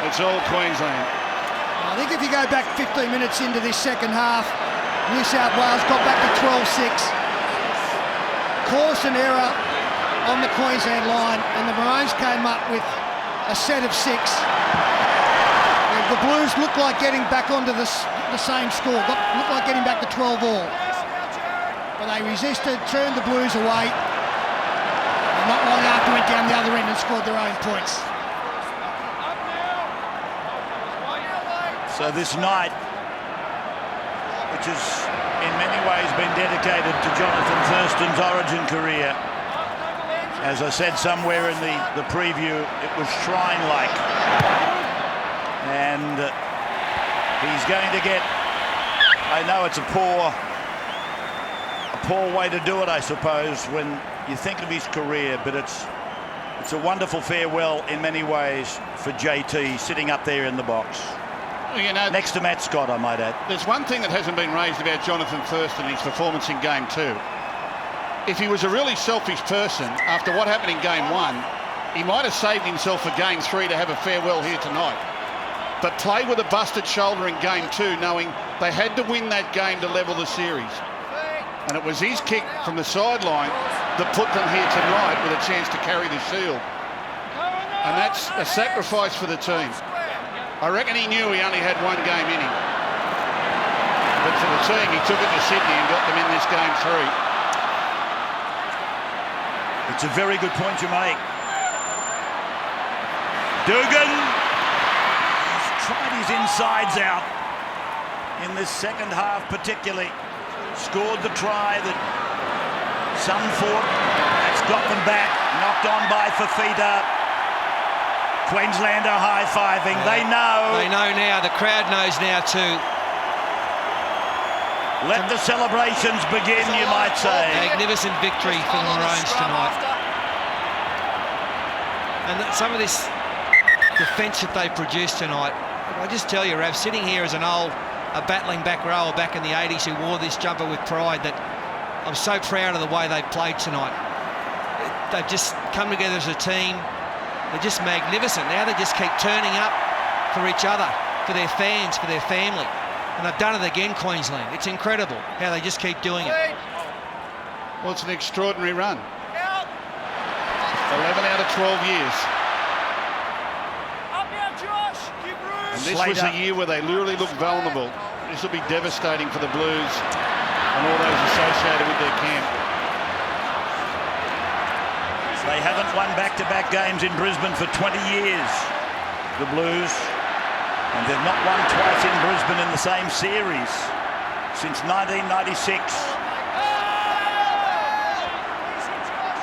It's all Queensland. I think if you go back 15 minutes into this second half, New South Wales got back to 12-6. Caused an error on the Queensland line, and the Maroons came up with a set of 6. And the Blues looked like getting back onto the same score, looked like getting back to 12 all. But they resisted, turned the Blues away, and not long after went down the other end and scored their own points. So this night, which has in many ways been dedicated to Jonathan Thurston's Origin career, as I said somewhere in the preview, it was shrine-like. And he's going to get, I know it's a poor way to do it, I suppose, when you think of his career, but it's a wonderful farewell in many ways for JT, sitting up there in the box. Well, you know, next to Matt Scott, I might add. There's one thing that hasn't been raised about Jonathan Thurston in his performance in Game 2. If he was a really selfish person, after what happened in Game 1, he might have saved himself for Game 3 to have a farewell here tonight. But played with a busted shoulder in Game 2, knowing they had to win that game to level the series. And it was his kick from the sideline that put them here tonight with a chance to carry the shield. And that's a sacrifice for the team. I reckon he knew he only had one game in him. But for the team, he took it to Sydney and got them in this Game 3. It's a very good point you make. Dugan has tried his insides out in this second half particularly. Scored the try that some fought. That's got them back. Knocked on by Fafita. Queenslander high-fiving. They know. They know now. The crowd knows now too. Let the celebrations begin, you might say. Magnificent victory for the Maroons tonight. And some of this defence that they produced tonight, I just tell you, Rav, sitting here as a battling back rower back in the 80s who wore this jumper with pride, that I'm so proud of the way they played tonight. They've just come together as a team. They're just magnificent. Now they just keep turning up for each other, for their fans, for their family. And they've done it again, Queensland. It's incredible how they just keep doing it. Well, it's an extraordinary run. 11 out of 12 years. And this was a year where they literally looked vulnerable. This will be devastating for the Blues and all those associated with their camp. They haven't won back-to-back games in Brisbane for 20 years, the Blues. And they've not won twice in Brisbane in the same series since 1996.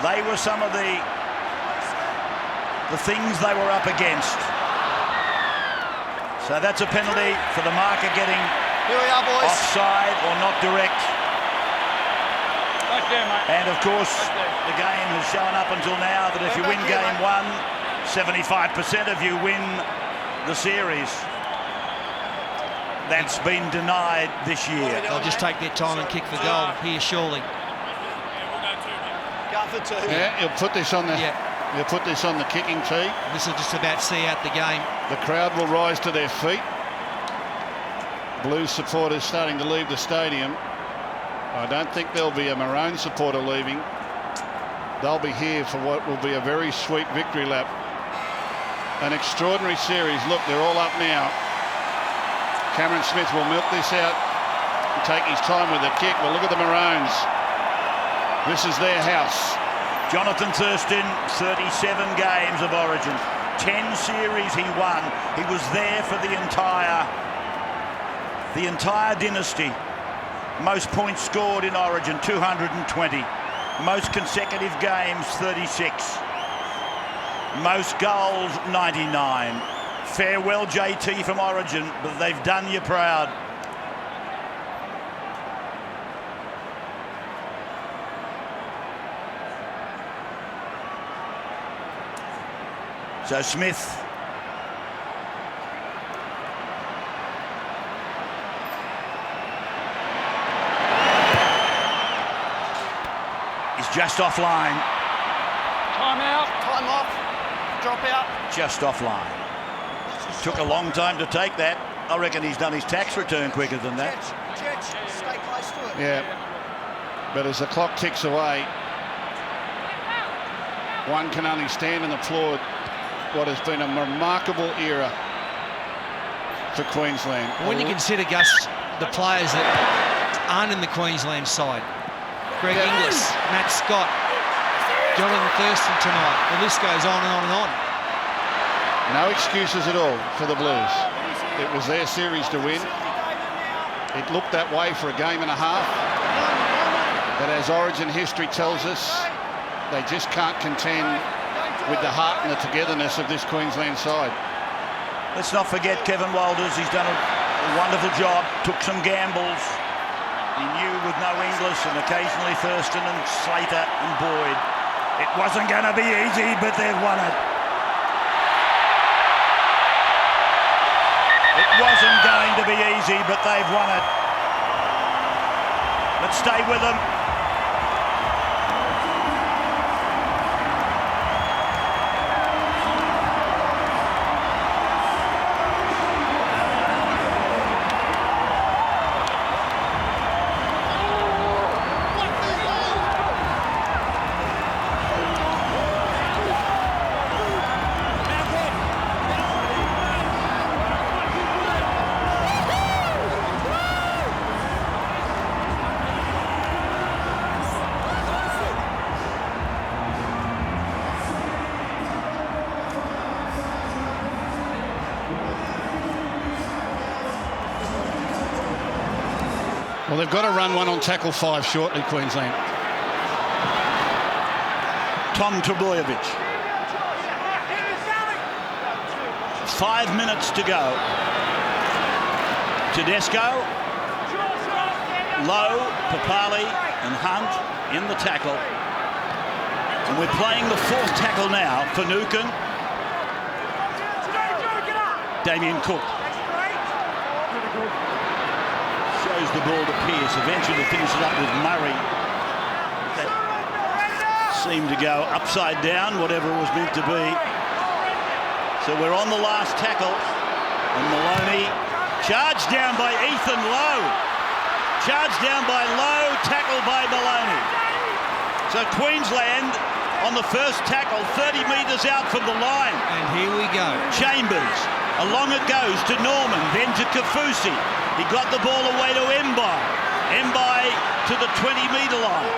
They were some of the things they were up against. So that's a penalty for the marker getting offside or not direct. And of course, the game has shown up until now that if you win game 1, 75% of you win the series. That's been denied this year. They'll just take their time and kick for goal here, surely. Yeah, he'll put this on the he'll put this on the kicking tee. This will just about see out the game. The crowd will rise to their feet. Blues supporters starting to leave the stadium. I don't think there'll be a Maroon supporter leaving. They'll be here for what will be a very sweet victory lap. An extraordinary series. Look, they're all up now. Cameron Smith will milk this out and take his time with the kick. Well, look at the Maroons. This is their house. Jonathan Thurston, 37 games of Origin. 10 series he won. He was there for the entire dynasty. Most points scored in Origin, 220. Most consecutive games, 36. Most goals, 99. Farewell, JT, from Origin, but they've done you proud. So Smith is just offline. Time out. Time off. Drop out. Just offline. Took a long time to take that. I reckon he's done his tax return quicker than that. Stay close to it. Yeah. But as the clock ticks away, one can only stand and applaud what has been a remarkable era for Queensland. When you consider, Gus, the players that aren't in the Queensland side, Greg Inglis, Matt Scott, Jonathan Thurston tonight, the list goes on and on and on. No excuses at all for the Blues. It was their series to win. It looked that way for a game and a half. But as Origin history tells us, they just can't contend with the heart and the togetherness of this Queensland side. Let's not forget Kevin Walters. He's done a wonderful job, took some gambles. He knew with no Inglis and occasionally Thurston and Slater and Boyd, it wasn't going to be easy, but they've won it. It wasn't going to be easy, but they've won it. Let's stay with them. Well, they've got to run one on tackle 5 shortly, Queensland. Tom Trbojevic. 5 minutes to go. Tedesco, Lowe, Papali and Hunt in the tackle. And we're playing the 4th tackle now for Nukin. Damien Cook. Shows the ball to Pearce, eventually finishes up with Murray. That seemed to go upside down, whatever it was meant to be. So we're on the last tackle, and Maloney charged down by Ethan Lowe. Charged down by Lowe, tackled by Maloney. So Queensland on the first tackle, 30 metres out from the line. And here we go. Chambers, along it goes to Norman, then to Kafusi. He got the ball away to Mbai. Mbai to the 20-metre line.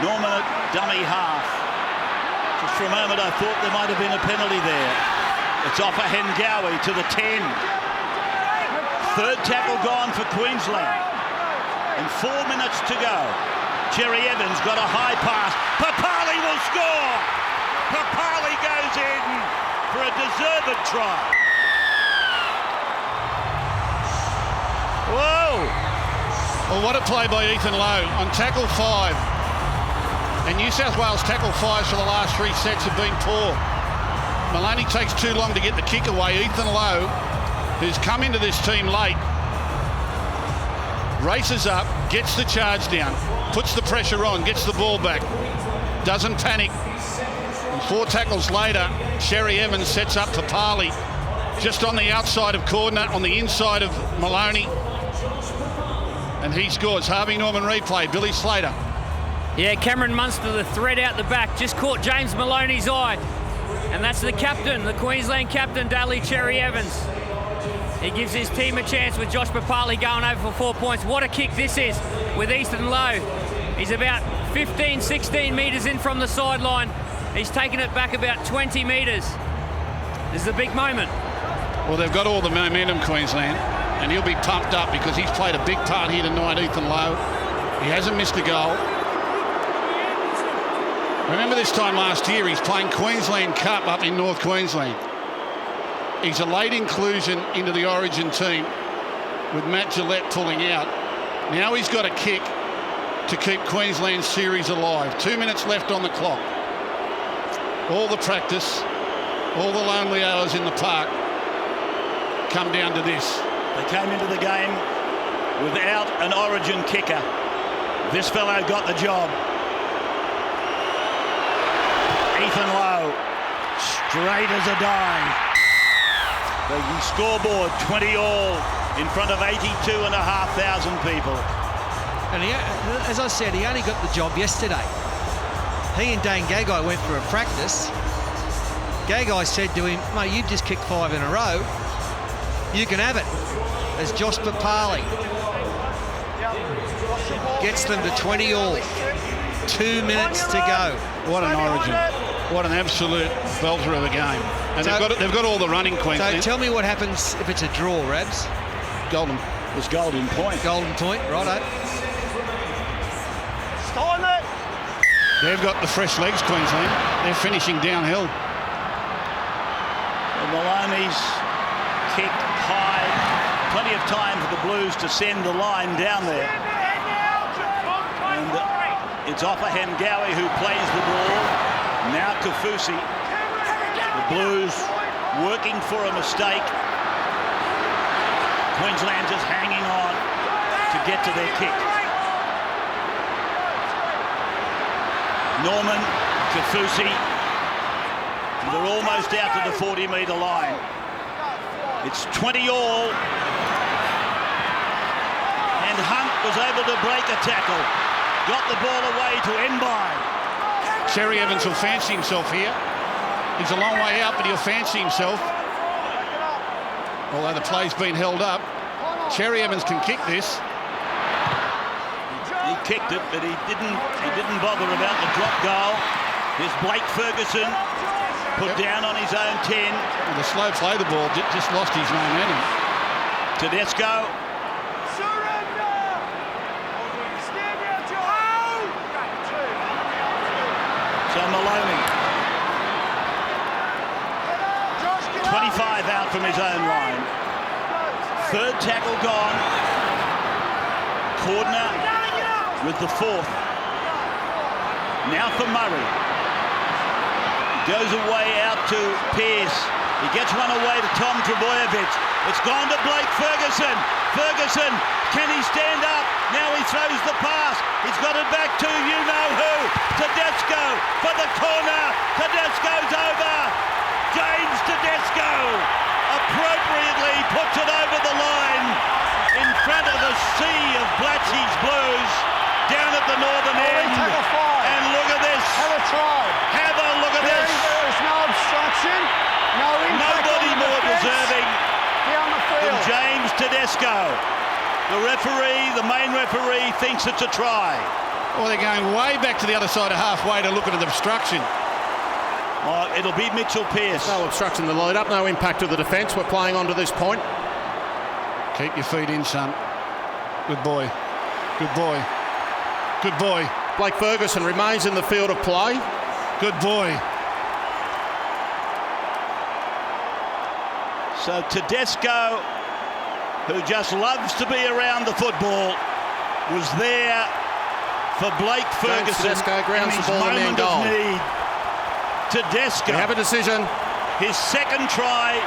Norman at dummy half. Just for a moment I thought there might have been a penalty there. It's off a Hengawi to the 10. 3rd tackle gone for Queensland. And 4 minutes to go. Cherry Evans got a high pass. Papali will score! Papali goes in for a deserved try. Whoa! Well, what a play by Ethan Lowe on tackle 5. And New South Wales tackle 5s for the last 3 sets have been poor. Maloney takes too long to get the kick away. Ethan Lowe, who's come into this team late, races up, gets the charge down, puts the pressure on, gets the ball back, doesn't panic. And 4 tackles later, Cherry Evans sets up for Papali, just on the outside of Cordner, on the inside of Maloney. And he scores. Harvey Norman replay. Billy Slater. Yeah, Cameron Munster, the thread out the back, just caught James Maloney's eye. And that's the captain, the Queensland captain, Daly Cherry Evans. He gives his team a chance with Josh Papali going over for 4 points. What a kick this is with Ethan Lowe. He's about 15, 16 metres in from the sideline. He's taken it back about 20 metres. This is a big moment. Well, they've got all the momentum, Queensland, and he'll be pumped up because he's played a big part here tonight, Ethan Lowe. He hasn't missed a goal. Remember this time last year, he's playing Queensland Cup up in North Queensland. He's a late inclusion into the Origin team with Matt Gillette pulling out. Now he's got a kick to keep Queensland's series alive. 2 minutes left on the clock. All the practice, all the lonely hours in the park come down to this. They came into the game without an Origin kicker. This fellow got the job. Ethan Lowe Straight as a die. The scoreboard 20-all in front of 82,500 people. And he, as I said, he only got the job yesterday. He and Dane Gagai went for a practice. Gagai said to him, mate, you've just kicked 5 in a row. You can have it. As Josh Papali gets them to 20-all. 2 minutes to go. What an origin. What an absolute belter of a game. And So- they've got all the running, So Queensland. tell me what happens if it's a draw, Rabs. Golden. It was golden point. Golden point, righto. They've got the fresh legs, Queensland. They're finishing downhill. And Maloney's kick high. Plenty of time for the Blues to send the line down there. And it's Offa Hengawi who plays the ball. Now Kafusi. The Blues working for a mistake. Queensland just hanging on to get to their kick. Norman, Kafusi. They're almost out to the 40-metre line. It's 20-all. And Hunt was able to break a tackle. Got the ball away to Enby. Cherry Evans will fancy himself here. He's a long way out, but he'll fancy himself. Although the play's been held up. Cherry Evans can kick this. He kicked it, but he didn't bother about the drop goal. Here's Blake Ferguson put down on his own 10. Well, the slow play the ball just lost his momentum. Tedesco. So Maloney. 25 out from his own line. Third tackle gone. Cordner with the fourth. Now for Murray. Goes away out to Pearce. He gets one away to Tom Trebojevic. It's gone to Blake Ferguson. Ferguson, can he stand up? Now he throws the pass. He's got it back to you-know-who. Tedesco for the corner. Tedesco's over. James Tedesco appropriately puts it over the line in front of a sea of Blatchy's Blues down at the northern end. And look at this. Have a try. Have a look at this. There's no obstruction. No impact. Nobody on the more defence. deserving Down the than field. James Tedesco. The referee, the main referee, thinks it's a try. Well, they're going way back to the other side of halfway to look at the obstruction. Oh, it'll be Mitchell Pearce. No obstruction the lead up, no impact of the defence. We're playing on to this point. Keep your feet in, son. Good boy. Good boy. Good boy. Blake Ferguson remains in the field of play. Good boy. So Tedesco, who just loves to be around the football, was there for Blake Ferguson Tedesco grounds in the his ball in the end moment of goal. need. Tedesco, We have a decision. his second try,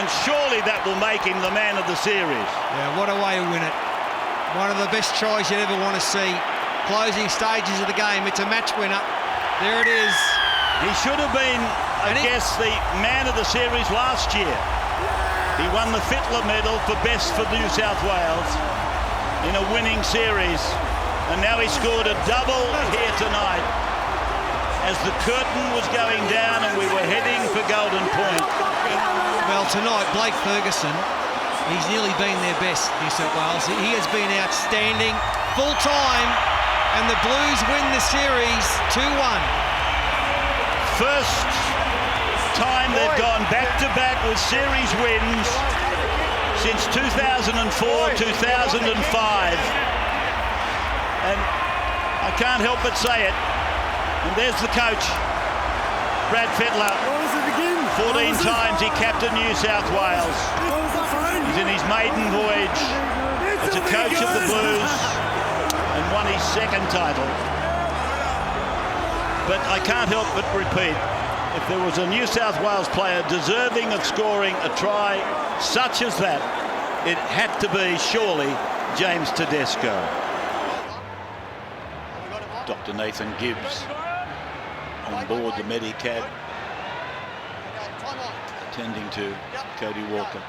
and surely that will make him the man of the series. Yeah, what a way to win it. One of the best tries you'd ever want to see. Closing stages of the game. It's a match winner. There it is. He should have been, I guess, the man of the series last year. He won the Fittler medal for best for New South Wales in a winning series. And now he scored a double here tonight as the curtain was going down and we were heading for Golden Point. Well, tonight, Blake Ferguson, he's nearly been their best, New South Wales. He has been outstanding, full time, and the Blues win the series 2-1. First time they've gone back-to-back with series wins since 2004, 2005. And I can't help but say it. And there's the coach, Brad Fittler. 14 times he captained New South Wales. He's in his maiden voyage as a coach of the Blues and won his second title. But I can't help but repeat, if there was a New South Wales player deserving of scoring a try such as that, it had to be surely James Tedesco. Dr. Nathan Gibbs on board the Medicab tending to Cody Walker.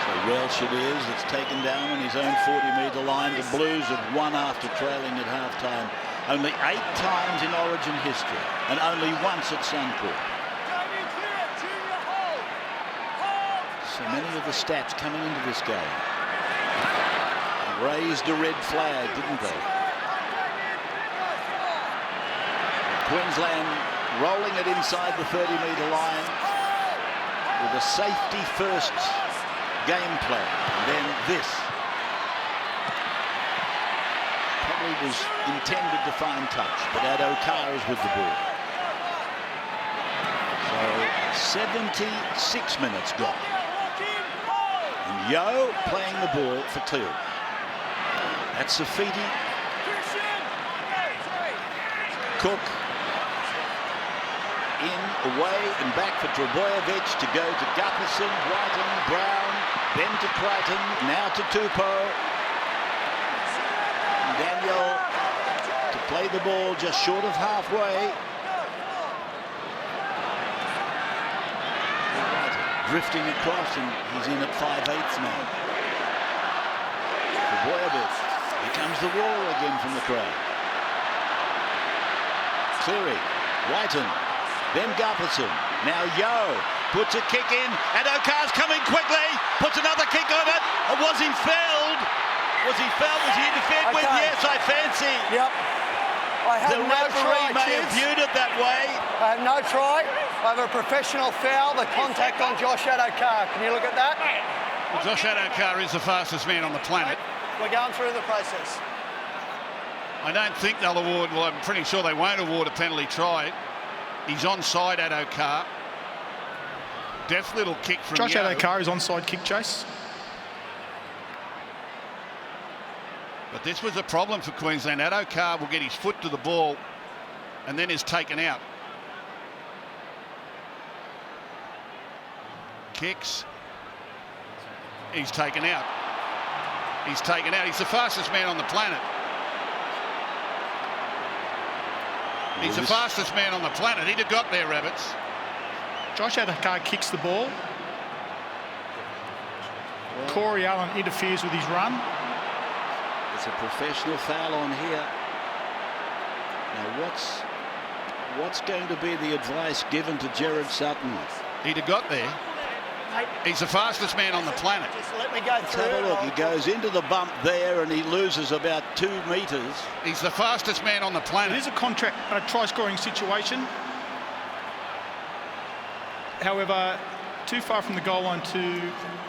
So Welsh it is. It's taken down on his own 40-metre line. The Blues have won after trailing at half-time. Only 8 times in Origin history, and only once at Suncorp. So many of the stats coming into this game raised a red flag, didn't they? Queensland rolling it inside the 30-metre line with a safety-first game plan. And then this probably was intended to find touch, but Addo-Carr is with the ball. So 76 minutes gone. And Yo playing the ball for Cleary. That's Safiti. Cook. In, away, and back for Trebojevic to go to Gutherson, Whiten, Brown, then to Crichton, now to Tupou. And Daniel to play the ball just short of halfway. Drifting across, and he's in at 5/8 now. Trebojevic. Here comes the roar again from the crowd. Cleary, Whiten. Then Gutherson. Now Yo puts a kick in. Addo-Carr's coming quickly. Puts another kick on it. And was he fouled? Was he fouled? Was he interfered with? Yes, I fancy. Yep. I have The no referee try, may have kids. viewed it that way. I have no try. I have a professional foul. The contact on Josh Addo-Carr. Can you look at that? Well, Josh Addo-Carr is the fastest man on the planet. We're going through the process. I don't think they'll award, well, I'm pretty sure they won't award a penalty try. He's onside, Addo-Carr. Deft little kick from Josh Yo. Addo-Carr is onside kick, Chase. But this was a problem for Queensland. Addo-Carr will get his foot to the ball and then is taken out. Kicks. He's taken out. He's taken out. He's the fastest man on the planet. He's the fastest man on the planet. He'd have got there, Rabbits. Josh Addo-Carr kicks the ball. Corey Allen interferes with his run. It's a professional foul on here. Now what's going to be the advice given to Jared Sutton? He'd have got there. He's the fastest man on the planet. Just let me go Let's through. have a look. He goes into the bump there and he loses about 2 metres. He's the fastest man on the It planet. is a try-scoring situation. However, too far from the goal line to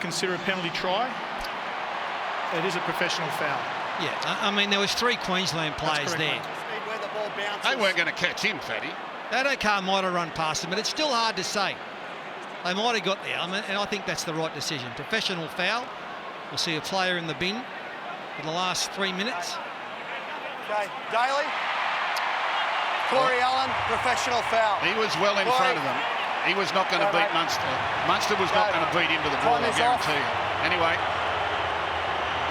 consider a penalty try. It is a professional foul. Yeah, I mean, there was 3 Queensland players correct, there. mate. Speed where the ball bounces. They weren't going to catch him, Fatty. Addo-Carr might have run past him, but it's still hard to say. They might have got there, and I think that's the right decision. Professional foul. We'll see a player in the bin for the last 3 minutes. Okay, Daly. Corey Allen, professional foul. He was well in front of them. He was not going to beat Munster. Munster was not going to beat him to the ball, I guarantee you. Anyway,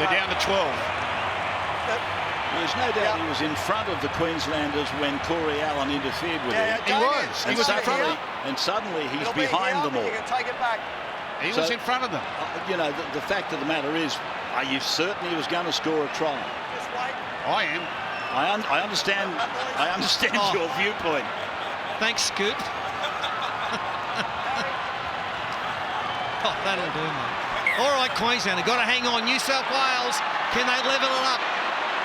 they're down to 12. There's no doubt he was in front of the Queenslanders when Corey Allen interfered with him. He was. He was in front of them. And suddenly he's behind them all. You can take it back. He was in front of them. You know, the fact of the matter is, are you certain he was going to score a try? Just wait. I am. I understand. I understand your viewpoint. Thanks, Scoot. Oh, that'll do, mate. All right, Queensland, they've got to hang on. New South Wales, can they level it up?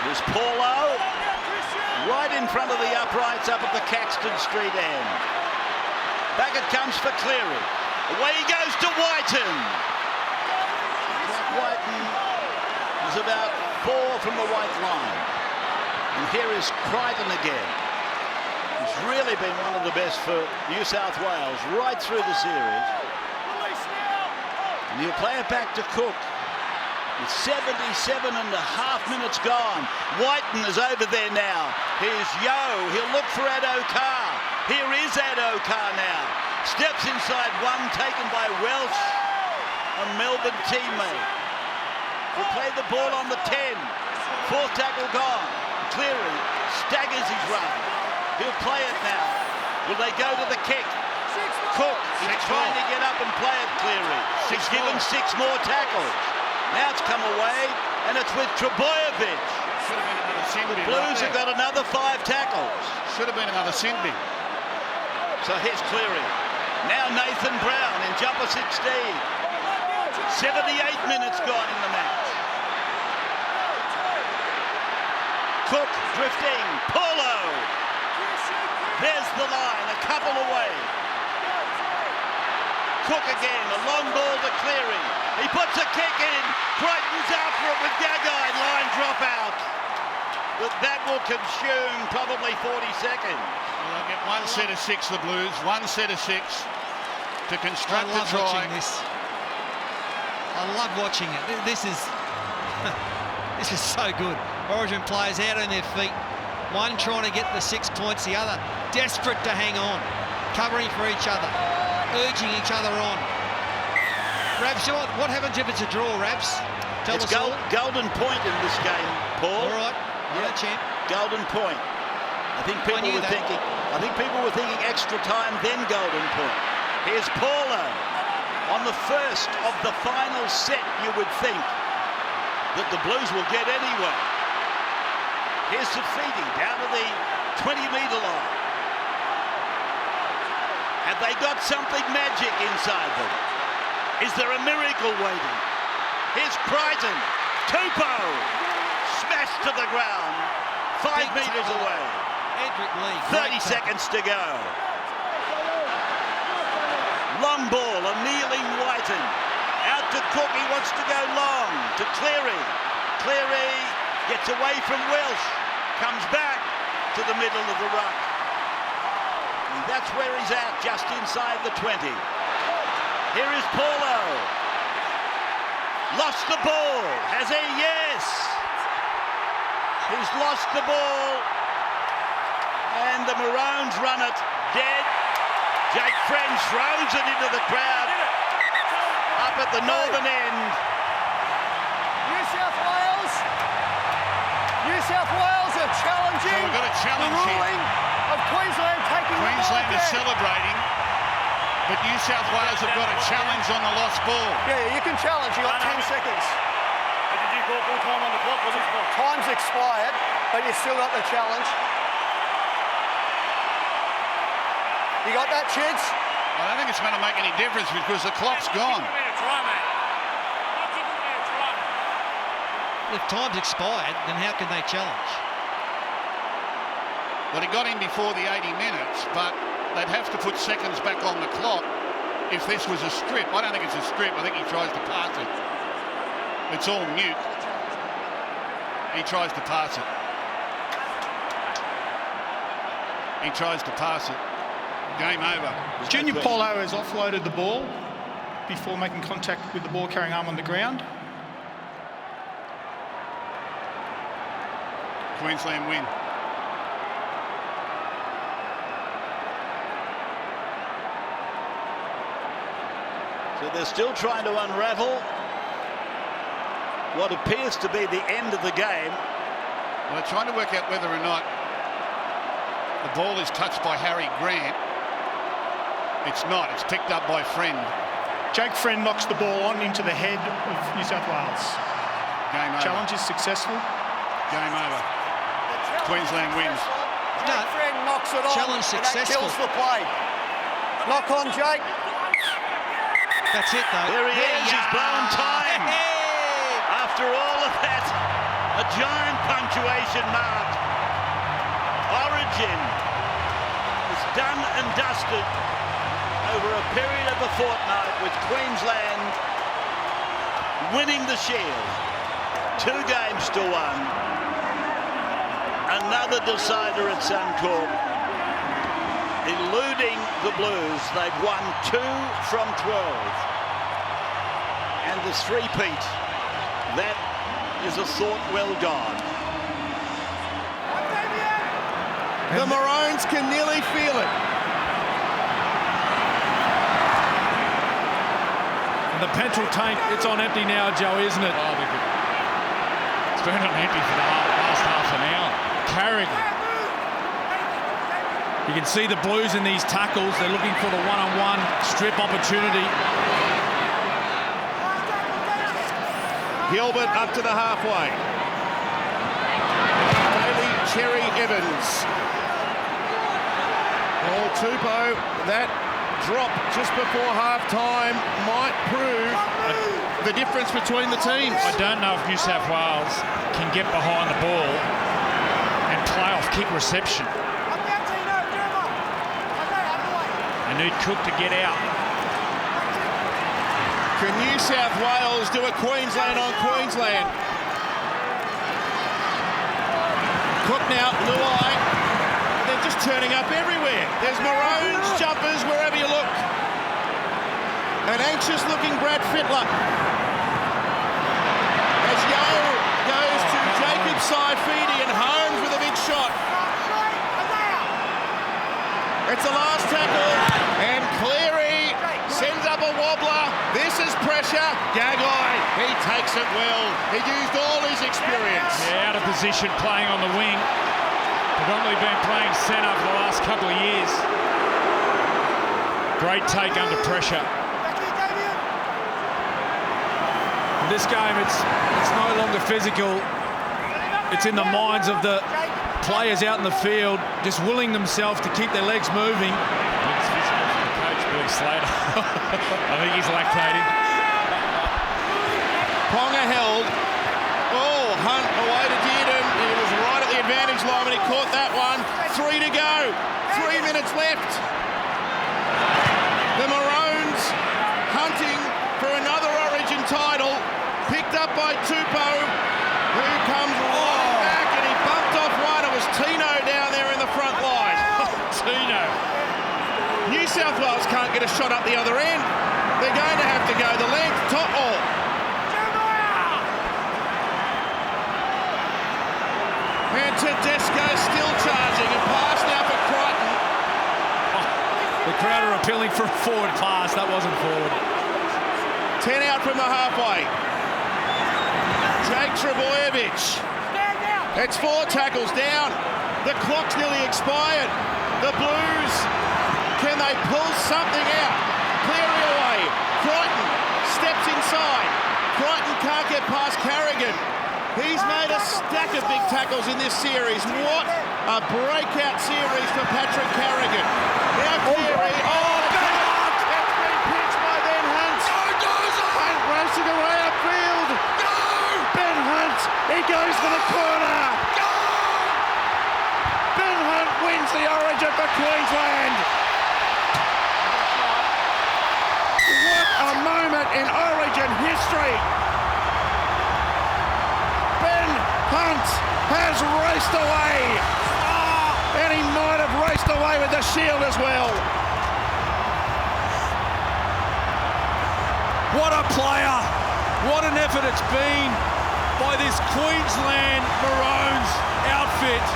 There's Paulo right in front of the uprights up at the Caxton Street end. Back it comes for Cleary. Away he goes to Whiten. Whiten is about 4 from the white line. And here is Crichton again. He's really been one of the best for New South Wales right through the series. And he'll play it back to Cook. With 77.5 minutes gone. Whiten is over there now. Here's Yo. He'll look for Addo-Carr. Here is Addo-Carr now. Steps inside one, taken by Welsh, a Melbourne teammate. He'll play the ball on the 10. 4th tackle gone. Cleary staggers his run. He'll play it now. Will they go to the kick? Cook is trying to get up and play it, Cleary. He's given 6 more tackles. Now it's come away, and it's with Trebojevic. Should have been another sin bin. Blues have got another 5 tackles. Should have been another sin bin. So here's Cleary. Now Nathan Brown in jumper 16. 78 minutes gone in the match. Cook drifting. Paulo. There's the line, a couple away. Cook again, a long ball to Cleary. He puts a kick in. Brighton's after it with Gagai. Line drop out. But that will consume probably 40 seconds. Well, they'll get one set of 6, the Blues. One set of 6 to construct the try. Watching this. I love watching it. This is this is so good. Origin players out on their feet. One trying to get the 6 points, the other desperate to hang on, covering for each other, urging each other on. Rabs, what happens if it's a draw, Rabs? Tell it's us all. golden point in this game, Paul. All right, yeah, champ. Golden point. I think people were thinking extra time, then golden point. Here's Paulo on the first of the final set. You would think that the Blues will get anyway. Here's Safidi down to the 20-metre line. Have they got something magic inside them? Is there a miracle waiting? Here's Crichton. Tupou smashed to the ground. 5 metres away. Edric Lee. 30 seconds to go. Long ball, a kneeling Whiten. Out to Cook, he wants to go long. To Cleary. Cleary gets away from Welsh. Comes back to the middle of the ruck. And that's where he's at, just inside the 20. Here is Paulo. Lost the ball. Has he? Yes. He's lost the ball. And the Maroons run it dead. Jake Friend throws it into the crowd. Up at the northern end. New South Wales are challenging. So we've got a challenge the ruling of Queensland taking Queensland the is ball back. celebrating, but New South Wales have got a challenge on the lost ball. Yeah, you can challenge. You got 10 seconds. Did you call full time on the clock? Was it full? Time's expired, but you still got the challenge. You got that, Chids? I don't think it's going to make any difference because the clock's gone. If time's expired, then how can they challenge? Well, he got in before the 80 minutes, but they'd have to put seconds back on the clock if this was a strip. I don't think it's a strip. I think he tries to pass it. It's all mute. He tries to pass it. He tries to pass it. Game over. Junior Paulo has offloaded the ball before making contact with the ball carrying arm on the ground. Queensland win. So they're still trying to unravel what appears to be the end of the game. Well, they're trying to work out whether or not the ball is touched by Harry Grant. It's not. It's picked up by Friend. Jake Friend knocks the ball on into the head of New South Wales. Game over. Challenge is successful. Game over. Queensland wins. Jake Friend knocks it on. Challenge successful. And that kills the play. Knock on, Jake. That's it, though. There he is. He's blown time. Hey! After all of that, a giant punctuation mark. Origin is done and dusted over a period of a fortnight with Queensland winning the Shield. 2 games to 1. Another decider at Suncorp. Eluding the Blues. They've won 2 from 12. And the three-peat. That is a thought well gone. The Maroons can nearly feel it. And the petrol tank, it's on empty now, Joe, isn't it? It's been on empty for the last half an hour. Carrigan. You can see the Blues in these tackles. They're looking for the one-on-one strip opportunity. Gilbert up to the halfway. Daly Cherry Evans. Oh, Tupou, that drop just before half-time might prove the difference between the teams. I don't know if New South Wales can get behind the ball and play off kick reception. They need Cook to get out. Can New South Wales do a Queensland on Queensland? Cook now, Luai. They're just turning up everywhere. There's Maroons, jumpers, wherever you look. An anxious-looking Brad Fittler. As Yo goes to Jacob's side, Feedy, and Holmes with a big shot. It's the last tackle, and Cleary sends up a wobbler. This is pressure. Gagai, he takes it well. He used all his experience. Yeah, out of position, playing on the wing. Predominantly been playing centre for the last couple of years. Great take under pressure. In this game, it's no longer physical. It's in the minds of the players out in the field, just willing themselves to keep their legs moving. It's physical for the coach, Billy Slater. I think he's lactating. Ponga held. Oh, Hunt away to Dearden. He was right at the advantage line when he caught that one. 3 to go. 3 minutes left. The Maroons hunting for another Origin title. Picked up by Tupou, who comes right back, and he bumped off one. It was Tino down there in the front line. Tino. New South Wales can't get a shot up the other end. They're going to have to go the length. Top-all. And Tedesco still charging. A pass now for Crichton. The crowd are appealing for a forward pass. That wasn't forward. 10 out from the halfway. Jake Trebojevic. It's 4 tackles down. The clock's nearly expired. The Blues, can they pull something out? Cleary away. Crichton steps inside. Crichton can't get past Carrigan. He's made a stack of big tackles in this series. What a breakout series for Patrick Carrigan. Now Cleary. Oh, Ben Hunt! It's been pitched by Ben Hunt. Hunt racing away upfield. Ben Hunt, he goes for the corner. Ben Hunt wins the Origin for Queensland. What a moment in Origin history. Ben Hunt has raced away. And he might have raced away with the shield as well. What a player. What an effort it's been by this Queensland Maroons outfit.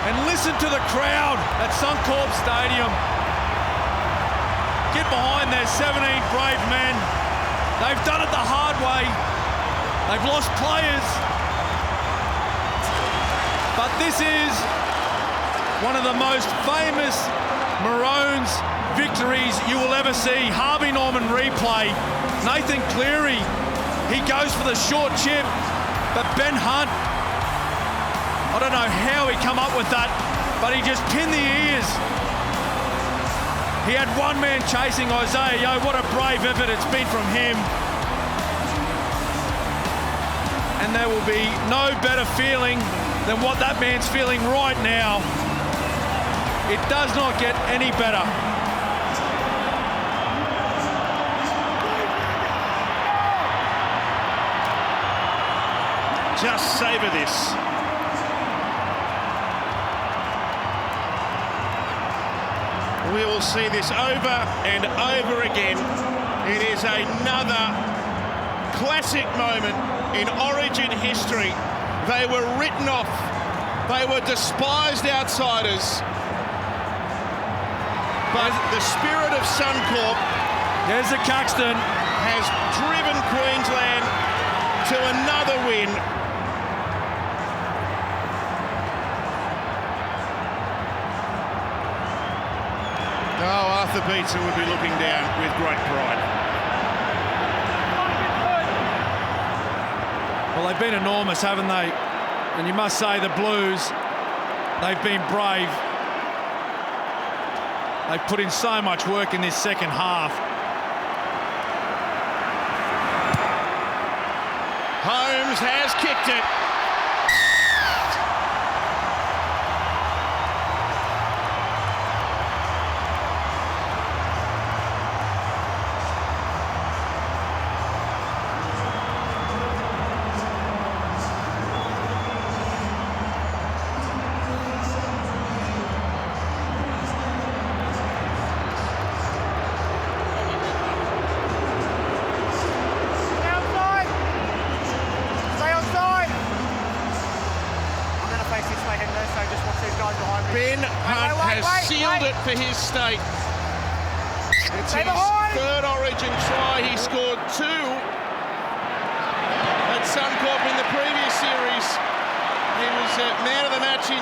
And listen to the crowd at Suncorp Stadium. Get behind their 17 brave men. They've done it the hard way. They've lost players. But this is one of the most famous Maroons victories you will ever see. Harvey Norman replay. Nathan Cleary, he goes for the short chip, but Ben Hunt, I don't know how he come up with that, but he just pinned the ears. He had one man chasing Isaiah Yo. What a brave effort it's been from him. And there will be no better feeling than what that man's feeling right now. It does not get any better. Just savour this. We will see this over and over again. It is another classic moment in Origin history. They were written off. They were despised outsiders. But the spirit of Suncorp, there's the Caxton, has driven Queensland to another win. Oh, Arthur Beetson would be looking down with great pride. Well, they've been enormous, haven't they? And you must say the Blues, they've been brave. They've put in so much work in this second half. Holmes has kicked it. For his state. It's his third Origin try. He scored 2 at Suncorp in the previous series. He was man of the match in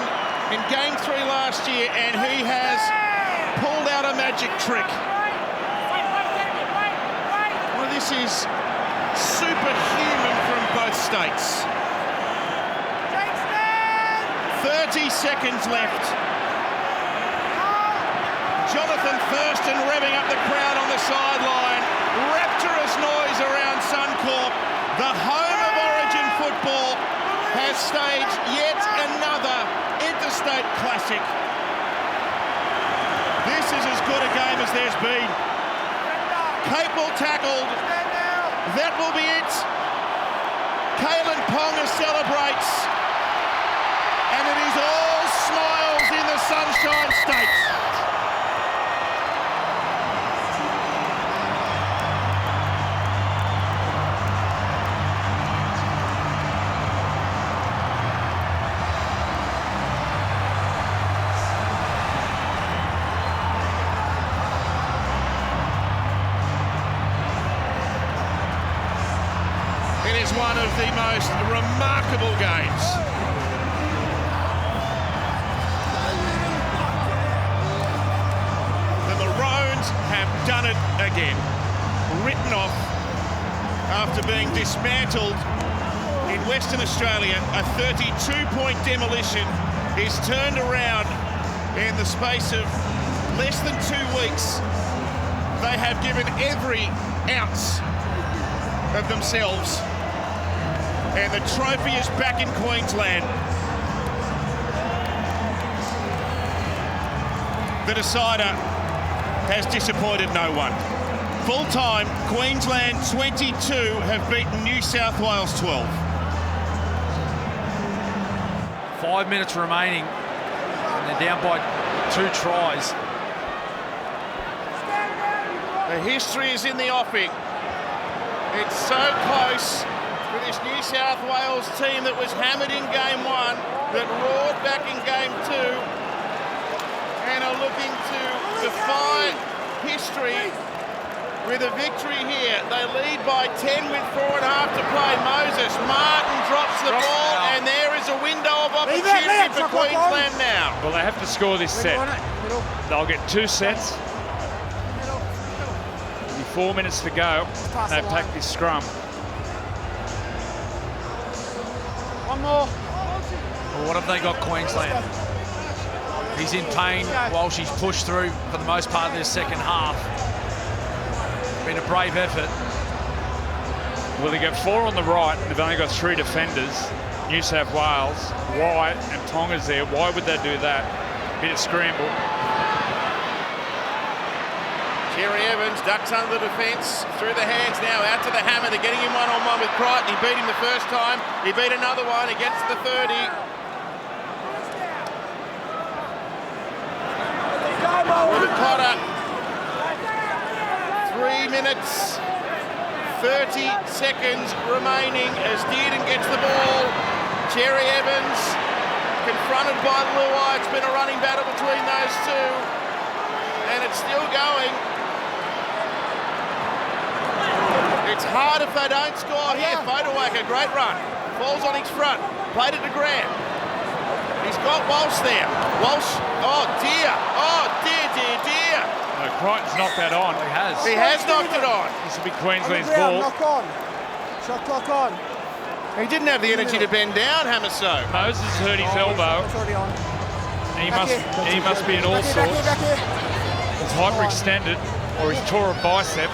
Game 3 last year, and he has pulled out a magic trick. Well, this is superhuman from both states. 30 seconds left. Jonathan Thurston revving up the crowd on the sideline. Rapturous noise around Suncorp. The home of Origin football has staged yet another interstate classic. This is as good a game as there's been. Capel tackled. That will be it. Kalen Ponga celebrates. And it is all smiles in the Sunshine State. One of the most remarkable games. The Maroons have done it again. Written off after being dismantled in Western Australia. A 32-point demolition is turned around in the space of less than 2 weeks. They have given every ounce of themselves. And the trophy is back in Queensland. The decider has disappointed no one. Full time, Queensland 22 have beaten New South Wales 12. 5 minutes remaining, and they're down by 2 tries. The history is in the offing. It's so close. For this New South Wales team that was hammered in Game 1, that roared back in Game 2, and are looking to defy history with a victory here. They lead by 10 with 4.5 to play. Moses Martin drops the ball, and there is a window of opportunity for Queensland now. Well, they have to score this set. They'll get 2 sets. There'll be 4 minutes to go. They take this scrum. One more. Well, what have they got, Queensland? He's in pain while she's pushed through for the most part of this second half. Been a brave effort. Well, they get 4 on the right. They've only got 3 defenders. New South Wales, White and Tonga's there. Why would they do that? Bit of scramble. Cherry Evans ducks under the defence, through the hands now, out to the hammer. They're getting him one-on-one with Crichton. He beat him the first time. He beat another one. He gets to the 30. Cotter. 3 minutes, 30 seconds remaining as Dearden gets the ball. Cherry Evans confronted by Luai. It's been a running battle between those two. And it's still going. It's hard if they don't score here. Photowaker, great run. Falls on his front. Played it to Grant. He's got Walsh there. Walsh, oh dear. Oh dear, dear, dear. No, Crichton's knocked that on. He has. He has knocked it on. This will be Queensland's ball. Knock on. Shot clock on. He didn't have the energy to bend down, Hamiso. Moses hurt his elbow. It's already on. He must be in all sorts. He's hyperextended, or he's tore a bicep.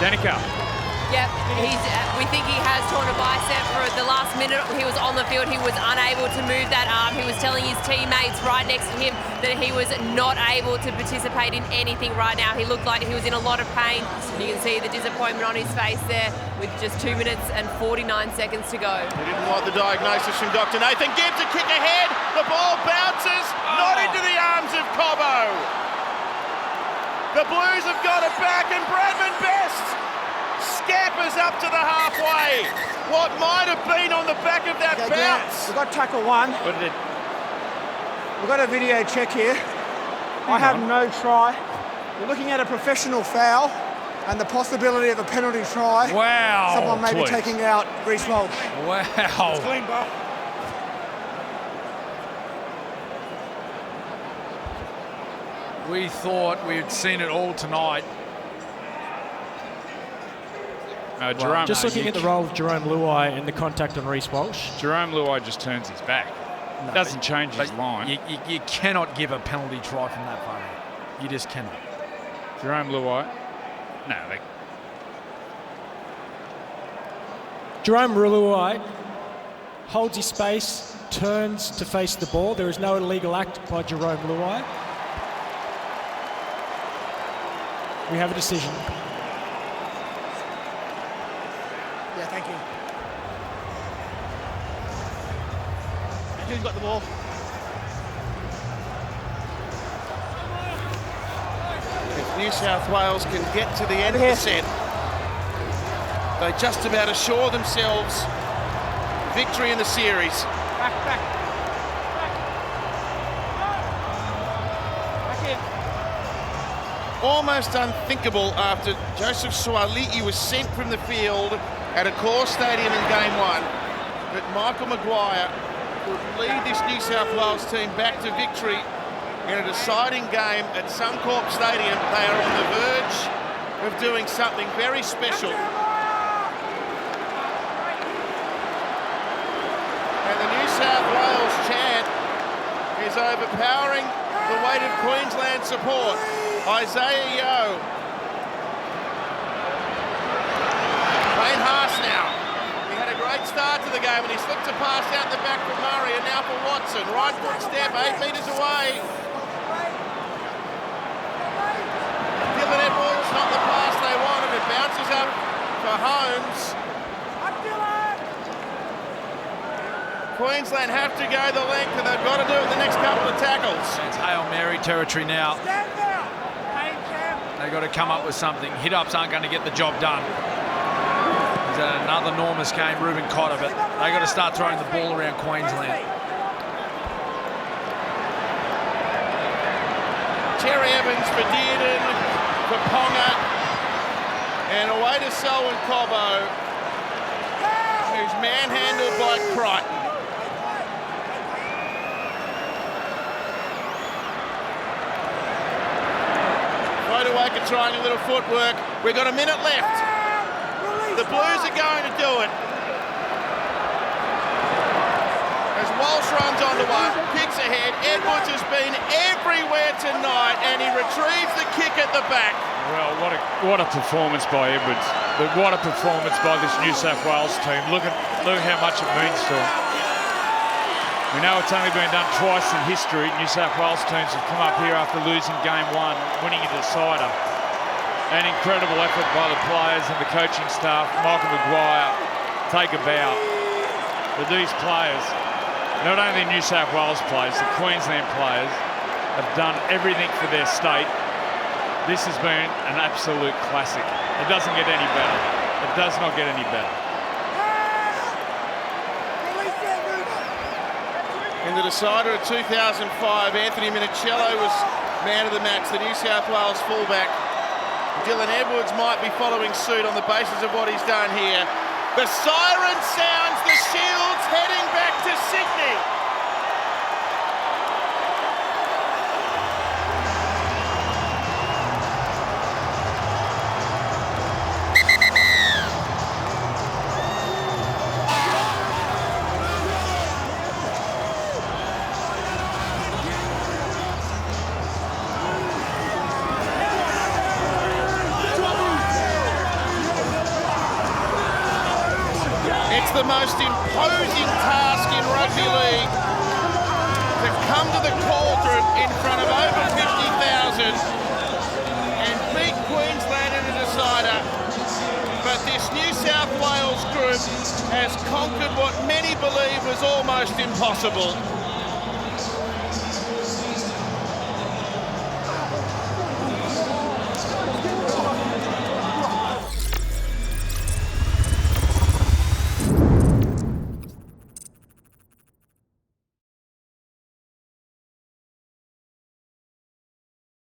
Danica. Yep, we think he has torn a bicep. For the last minute he was on the field, he was unable to move that arm. He was telling his teammates right next to him that he was not able to participate in anything right now. He looked like he was in a lot of pain. You can see the disappointment on his face there with just 2 minutes and 49 seconds to go. He didn't like the diagnosis from Dr. Nathan Gibbs. A kick ahead. The ball bounces, not into the arms of Cobbo. The Blues have got it back, and Bradman Best scampers up to the halfway. What might have been on the back of that bounce. We've got tackle one. We've got a video check here. I have no try. We're looking at a professional foul and the possibility of a penalty try. Wow. Someone may be taking out Reece Walsh. Wow. Clean ball. We thought we had seen it all tonight. Jerome, just looking at the role of Jerome Luai and the contact on Reece Walsh. Jerome Luai just turns his back. No, doesn't change his line. You cannot give a penalty try from that far out. You just cannot. Jerome Luai. No. Jerome Luai holds his space, turns to face the ball. There is no illegal act by Jerome Luai. We have a decision. Yeah, thank you. And who's got the ball? If New South Wales can get to the end of the set, they just about assure themselves victory in the series. Back. Almost unthinkable after Joseph Suali'i was sent from the field at a core stadium in game one, that Michael Maguire would lead this New South Wales team back to victory in a deciding game at Suncorp Stadium. They are on the verge of doing something very special. And the New South Wales chant is overpowering the weight of Queensland support. Isaiah Yeo. Payne Haas now. He had a great start to the game and he slipped a pass out the back for Murray, and now for Watson. Right foot step, 8 metres away. Dylan Edwards, not the pass they wanted. It bounces up for Holmes. Queensland have to go the length, and they've got to do it the next couple of tackles. It's Hail Mary territory now. They've got to come up with something. Hit-ups aren't going to get the job done. He's had another enormous game, Ruben Cotter, but they've got to start throwing the ball around Queensland. Terry Evans for Dearden, for Ponga, and away to Selwyn Cobbo, who's manhandled by Crichton. Waker trying a little footwork. We've got a minute left. The Blues are going to do it. As Walsh runs onto one, kicks ahead. Edwards has been everywhere tonight, and he retrieves the kick at the back. Well, what a performance by Edwards. But what a performance by this New South Wales team. Look how much it means to them. We know it's only been done twice in history. New South Wales teams have come up here after losing game one, winning a decider. An incredible effort by the players and the coaching staff. Michael Maguire, take a bow. But these players, not only New South Wales players, the Queensland players, have done everything for their state. This has been an absolute classic. It doesn't get any better. It does not get any better. In the decider of 2005, Anthony Minicello was man of the match, the New South Wales fullback. Dylan Edwards might be following suit on the basis of what he's done here. The siren sounds, the Shields heading back to Sydney. the most imposing task in rugby league to come to the cauldron in front of over 50,000 and beat Queensland in a decider. But this New South Wales group has conquered what many believe was almost impossible.